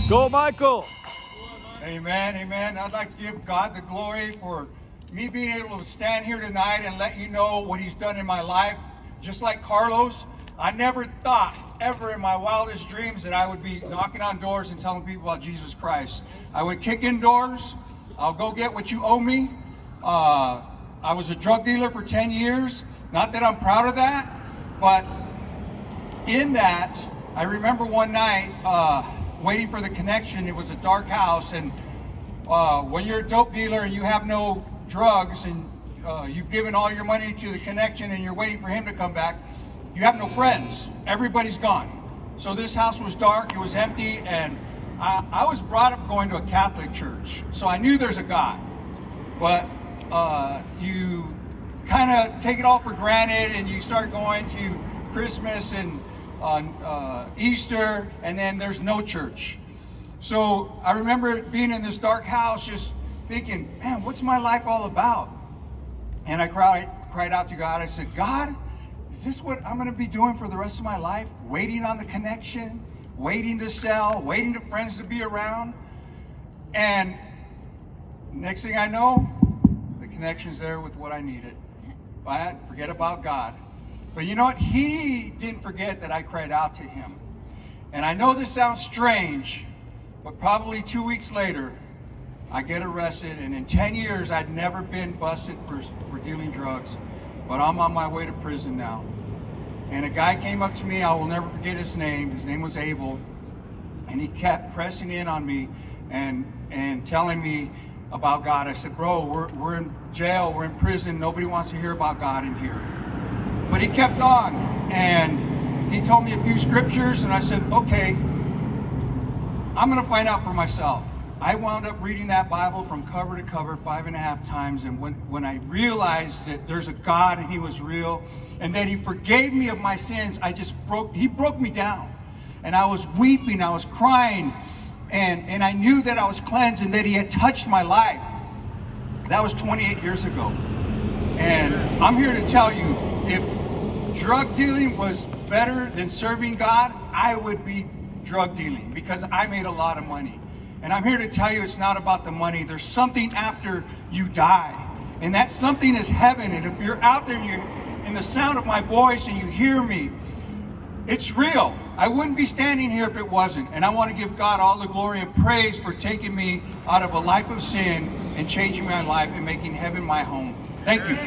Go, Michael. Amen, amen. I'd like to give God the glory for me being able to stand here tonight and let you know what he's done in my life. Just like Carlos, I never thought ever in my wildest dreams that I would be knocking on doors and telling people about Jesus Christ. I would kick in doors. I'll go get what you owe me. I was a drug dealer for 10 years. Not that I'm proud of that, but in that, I remember one night waiting for the connection. It was a dark house, and when you're a dope dealer and you have no drugs and you've given all your money to the connection and you're waiting for him to come back, you have no friends. Everybody's gone. So this house was dark, it was empty, and I was brought up going to a Catholic church, so I knew there's a God. But you kind of take it all for granted, and you start going to Christmas and on Easter, and then there's no church. So I remember being in this dark house just thinking, man, what's my life all about? And I cried out to God. I said, God, is this what I'm going to be doing for the rest of my life? Waiting on the connection, waiting to sell, waiting for friends to be around. And next thing I know, the connection's there with what I needed. But forget about God. But you know what? He didn't forget that I cried out to him. And I know this sounds strange, but probably 2 weeks later, I get arrested. And in 10 years, I'd never been busted for dealing drugs. But I'm on my way to prison now. And a guy came up to me. I will never forget his name. His name was Abel. And he kept pressing in on me and telling me about God. I said, bro, we're in jail. We're in prison. Nobody wants to hear about God in here. But he kept on, and he told me a few scriptures, and I said, okay, I'm going to find out for myself. I wound up reading that Bible from cover to cover 5.5 times, and when I realized that there's a God and he was real, and that he forgave me of my sins, he broke me down. And I was weeping, I was crying, and I knew that I was cleansed and that he had touched my life. That was 28 years ago. And I'm here to tell you, if drug dealing was better than serving God, I would be drug dealing because I made a lot of money. And I'm here to tell you it's not about the money. There's something after you die. And that something is heaven. And if you're out there and you're in the sound of my voice and you hear me, it's real. I wouldn't be standing here if it wasn't. And I want to give God all the glory and praise for taking me out of a life of sin and changing my life and making heaven my home. Thank you.